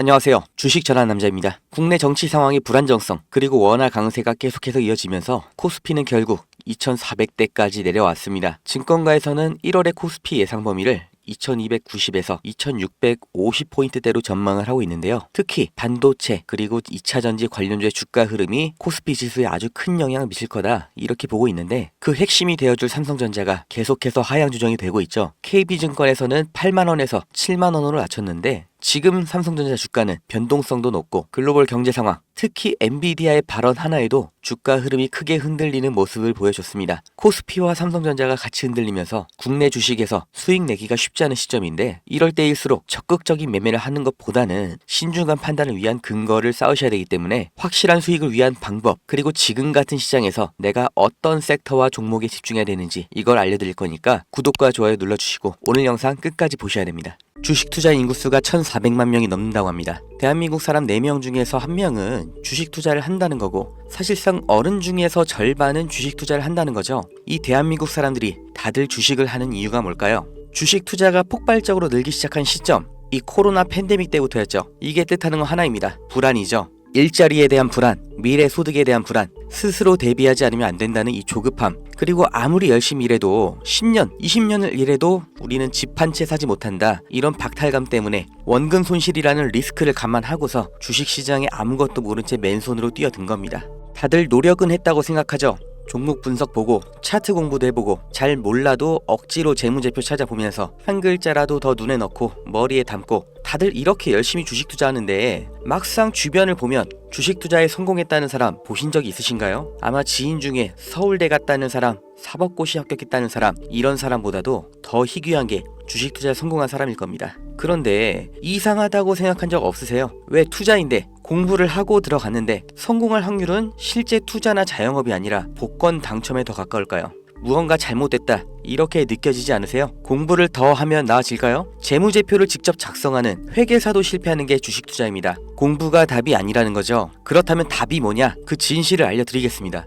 안녕하세요. 주식 전환 남자입니다. 국내 정치 상황의 불안정성 그리고 원화 강세가 계속해서 이어지면서 코스피는 결국 2400대까지 내려왔습니다. 증권가에서는 1월의 코스피 예상 범위를 2290에서 2650포인트대로 전망을 하고 있는데요. 특히 반도체 그리고 2차전지 관련주의 주가 흐름이 코스피 지수에 아주 큰 영향을 미칠 거다 이렇게 보고 있는데 그 핵심이 되어줄 삼성전자가 계속해서 하향 조정이 되고 있죠. KB증권에서는 8만원에서 7만원으로 낮췄는데 지금 삼성전자 주가는 변동성도 높고 글로벌 경제 상황, 특히 엔비디아의 발언 하나에도 주가 흐름이 크게 흔들리는 모습을 보여줬습니다. 코스피와 삼성전자가 같이 흔들리면서 국내 주식에서 수익 내기가 쉽지 않은 시점인데 이럴 때일수록 적극적인 매매를 하는 것보다는 신중한 판단을 위한 근거를 쌓으셔야 되기 때문에 확실한 수익을 위한 방법 그리고 지금 같은 시장에서 내가 어떤 섹터와 종목에 집중해야 되는지 이걸 알려드릴 거니까 구독과 좋아요 눌러주시고 오늘 영상 끝까지 보셔야 됩니다. 주식 투자 인구수가 1,400만 명이 넘는다고 합니다. 대한민국 사람 4명 중에서 1명은 주식 투자를 한다는 거고 사실상 어른 중에서 절반은 주식 투자를 한다는 거죠. 이 대한민국 사람들이 다들 주식을 하는 이유가 뭘까요? 주식 투자가 폭발적으로 늘기 시작한 시점, 이 코로나 팬데믹 때부터였죠. 이게 뜻하는 건 하나입니다. 불안이죠. 일자리에 대한 불안, 미래 소득에 대한 불안, 스스로 대비하지 않으면 안 된다는 이 조급함, 그리고 아무리 열심히 일해도 10년, 20년을 일해도 우리는 집 한 채 사지 못한다. 이런 박탈감 때문에 원금 손실이라는 리스크를 감안하고서 주식시장에 아무것도 모른 채 맨손으로 뛰어든 겁니다. 다들 노력은 했다고 생각하죠. 종목 분석 보고 차트 공부도 해보고 잘 몰라도 억지로 재무제표 찾아보면서 한 글자라도 더 눈에 넣고 머리에 담고 다들 이렇게 열심히 주식 투자하는데 막상 주변을 보면 주식 투자에 성공했다는 사람 보신 적이 있으신가요? 아마 지인 중에 서울대 갔다는 사람, 사법고시 합격했다는 사람, 이런 사람보다도 더 희귀한 게 주식 투자에 성공한 사람일 겁니다. 그런데 이상하다고 생각한 적 없으세요? 왜 투자인데 공부를 하고 들어갔는데 성공할 확률은 실제 투자나 자영업이 아니라 복권 당첨에 더 가까울까요? 무언가 잘못됐다 이렇게 느껴지지 않으세요? 공부를 더 하면 나아질까요? 재무제표를 직접 작성하는 회계사도 실패하는 게 주식 투자입니다. 공부가 답이 아니라는 거죠. 그렇다면 답이 뭐냐? 그 진실을 알려드리겠습니다.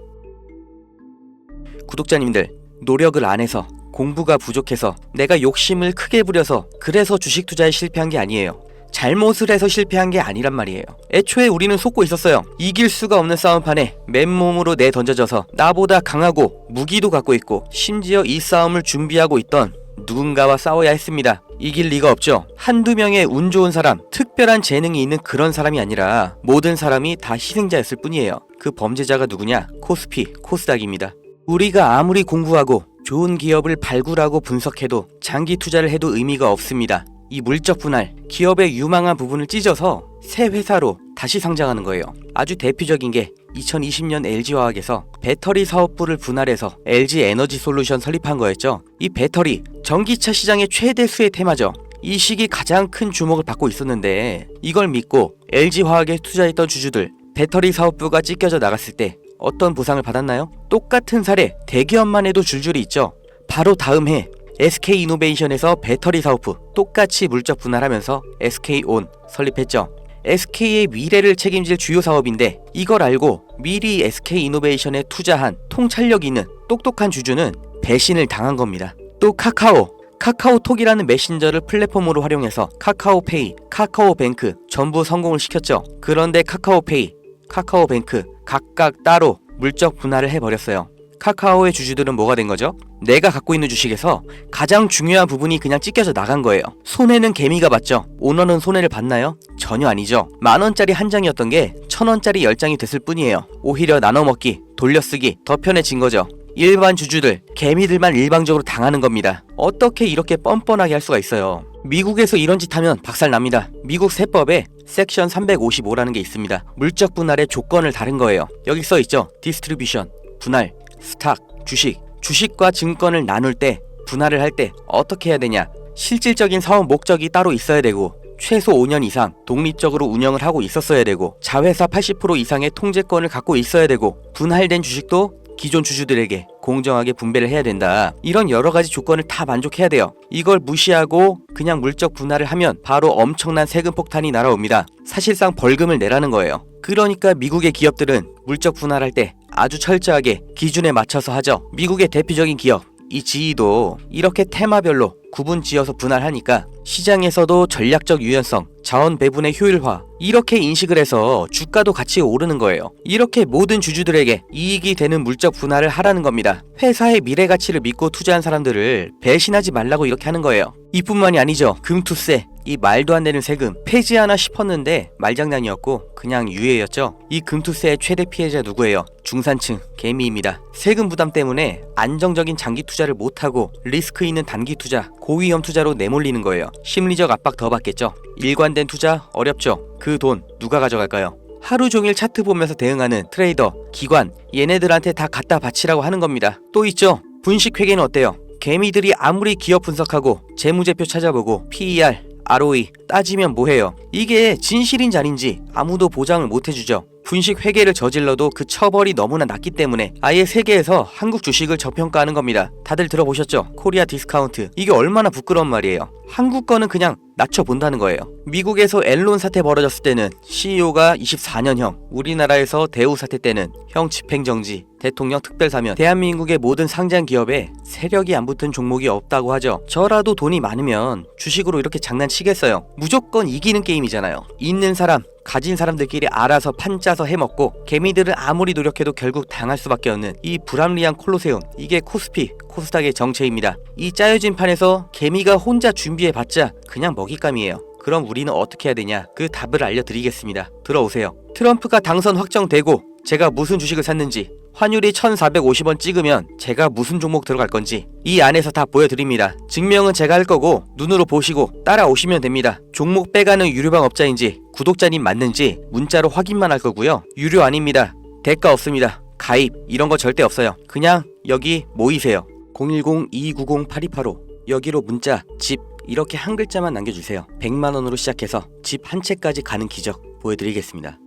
구독자님들, 노력을 안 해서 공부가 부족해서 내가 욕심을 크게 부려서 그래서 주식 투자에 실패한 게 아니에요. 잘못을 해서 실패한 게 아니란 말이에요. 애초에 우리는 속고 있었어요. 이길 수가 없는 싸움판에 맨몸으로 내던져져서 나보다 강하고 무기도 갖고 있고 심지어 이 싸움을 준비하고 있던 누군가와 싸워야 했습니다. 이길 리가 없죠. 한두 명의 운 좋은 사람, 특별한 재능이 있는 그런 사람이 아니라 모든 사람이 다 희생자였을 뿐이에요. 그 범죄자가 누구냐? 코스피, 코스닥입니다. 우리가 아무리 공부하고 좋은 기업을 발굴하고 분석해도 장기 투자를 해도 의미가 없습니다. 이 물적 분할, 기업의 유망한 부분을 찢어서 새 회사로 다시 상장하는 거예요. 아주 대표적인 게 2020년 LG화학에서 배터리 사업부를 분할해서 LG에너지솔루션 설립한 거였죠. 이 배터리, 전기차 시장의 최대 수혜 테마죠. 이 시기 가장 큰 주목을 받고 있었는데 이걸 믿고 LG화학에 투자했던 주주들, 배터리 사업부가 찢겨져 나갔을 때 어떤 보상을 받았나요? 똑같은 사례 대기업만 해도 줄줄이 있죠. 바로 다음 해 SK이노베이션에서 배터리 사업부 똑같이 물적 분할하면서 SK온 설립했죠. SK의 미래를 책임질 주요 사업인데 이걸 알고 미리 SK이노베이션에 투자한 통찰력 있는 똑똑한 주주는 배신을 당한 겁니다. 또 카카오톡이라는 메신저를 플랫폼으로 활용해서 카카오페이, 카카오뱅크 전부 성공을 시켰죠. 그런데 카카오페이, 카카오뱅크 각각 따로 물적 분할을 해버렸어요. 카카오의 주주들은 뭐가 된 거죠? 내가 갖고 있는 주식에서 가장 중요한 부분이 그냥 찢겨져 나간 거예요. 손해는 개미가 봤죠. 오너는 손해를 봤나요? 전혀 아니죠. 10,000원짜리 한 장이었던 게 1,000원짜리 10장이 됐을 뿐이에요. 오히려 나눠먹기, 돌려쓰기 더 편해진 거죠. 일반 주주들, 개미들만 일방적으로 당하는 겁니다. 어떻게 이렇게 뻔뻔하게 할 수가 있어요? 미국에서 이런 짓 하면 박살납니다. 미국 세법에 섹션 355라는 게 있습니다. 물적 분할의 조건을 다른 거예요. 여기 써있죠. 디스트리뷰션, 분할, 스탁, 주식과 증권을 나눌 때, 분할을 할 때 어떻게 해야 되냐? 실질적인 사업 목적이 따로 있어야 되고 최소 5년 이상 독립적으로 운영을 하고 있었어야 되고 자회사 80% 이상의 통제권을 갖고 있어야 되고 분할된 주식도 기존 주주들에게 공정하게 분배를 해야 된다. 이런 여러 가지 조건을 다 만족해야 돼요. 이걸 무시하고 그냥 물적 분할을 하면 바로 엄청난 세금 폭탄이 날아옵니다. 사실상 벌금을 내라는 거예요. 그러니까 미국의 기업들은 물적 분할할 때 아주 철저하게 기준에 맞춰서 하죠. 미국의 대표적인 기업 이 지위도 이렇게 테마별로 구분 지어서 분할하니까 시장에서도 전략적 유연성, 자원 배분의 효율화 이렇게 인식을 해서 주가도 같이 오르는 거예요. 이렇게 모든 주주들에게 이익이 되는 물적 분할을 하라는 겁니다. 회사의 미래 가치를 믿고 투자한 사람들을 배신하지 말라고 이렇게 하는 거예요. 이뿐만이 아니죠. 금투세, 이 말도 안 되는 세금 폐지하나 싶었는데 말장난이었고 그냥 유예였죠. 이 금투세의 최대 피해자 누구예요? 중산층, 개미입니다. 세금 부담 때문에 안정적인 장기 투자를 못하고 리스크 있는 단기 투자, 고위험 투자로 내몰리는 거예요. 심리적 압박 더 받겠죠. 일관된 투자 어렵죠. 그 돈 누가 가져갈까요? 하루 종일 차트 보면서 대응하는 트레이더, 기관 얘네들한테 다 갖다 바치라고 하는 겁니다. 또 있죠. 분식회계는 어때요? 개미들이 아무리 기업 분석하고 재무제표 찾아보고 PER, ROE 따지면 뭐해요? 이게 진실인지 아닌지 아무도 보장을 못해주죠. 분식 회계를 저질러도 그 처벌이 너무나 낮기 때문에 아예 세계에서 한국 주식을 저평가하는 겁니다. 다들 들어보셨죠? 코리아 디스카운트. 이게 얼마나 부끄러운 말이에요. 한국 거는 그냥 낮춰본다는 거예요. 미국에서 엔론 사태 벌어졌을 때는 CEO가 24년형, 우리나라에서 대우 사태 때는 형 집행정지, 대통령 특별사면, 대한민국의 모든 상장 기업에 세력이 안 붙은 종목이 없다고 하죠. 저라도 돈이 많으면 주식으로 이렇게 장난치겠어요. 무조건 이기는 게임이잖아요. 있는 사람, 가진 사람들끼리 알아서 판 짜서 해먹고 개미들은 아무리 노력해도 결국 당할 수밖에 없는 이 불합리한 콜로세움, 이게 코스피, 코스닥의 정체입니다. 이 짜여진 판에서 개미가 혼자 준비해봤자 그냥 먹잇감이에요. 그럼 우리는 어떻게 해야 되냐? 그 답을 알려드리겠습니다. 들어오세요. 트럼프가 당선 확정되고 제가 무슨 주식을 샀는지, 환율이 1450원 찍으면 제가 무슨 종목 들어갈 건지 이 안에서 다 보여드립니다. 증명은 제가 할 거고 눈으로 보시고 따라오시면 됩니다. 종목 빼가는 유료방 업자인지 구독자님 맞는지 문자로 확인만 할 거고요. 유료 아닙니다. 대가 없습니다. 가입 이런 거 절대 없어요. 그냥 여기 모이세요. 010-2290-8285 여기로 문자 집 이렇게 한 글자만 남겨주세요. 100만원으로 시작해서 집 한 채까지 가는 기적 보여드리겠습니다.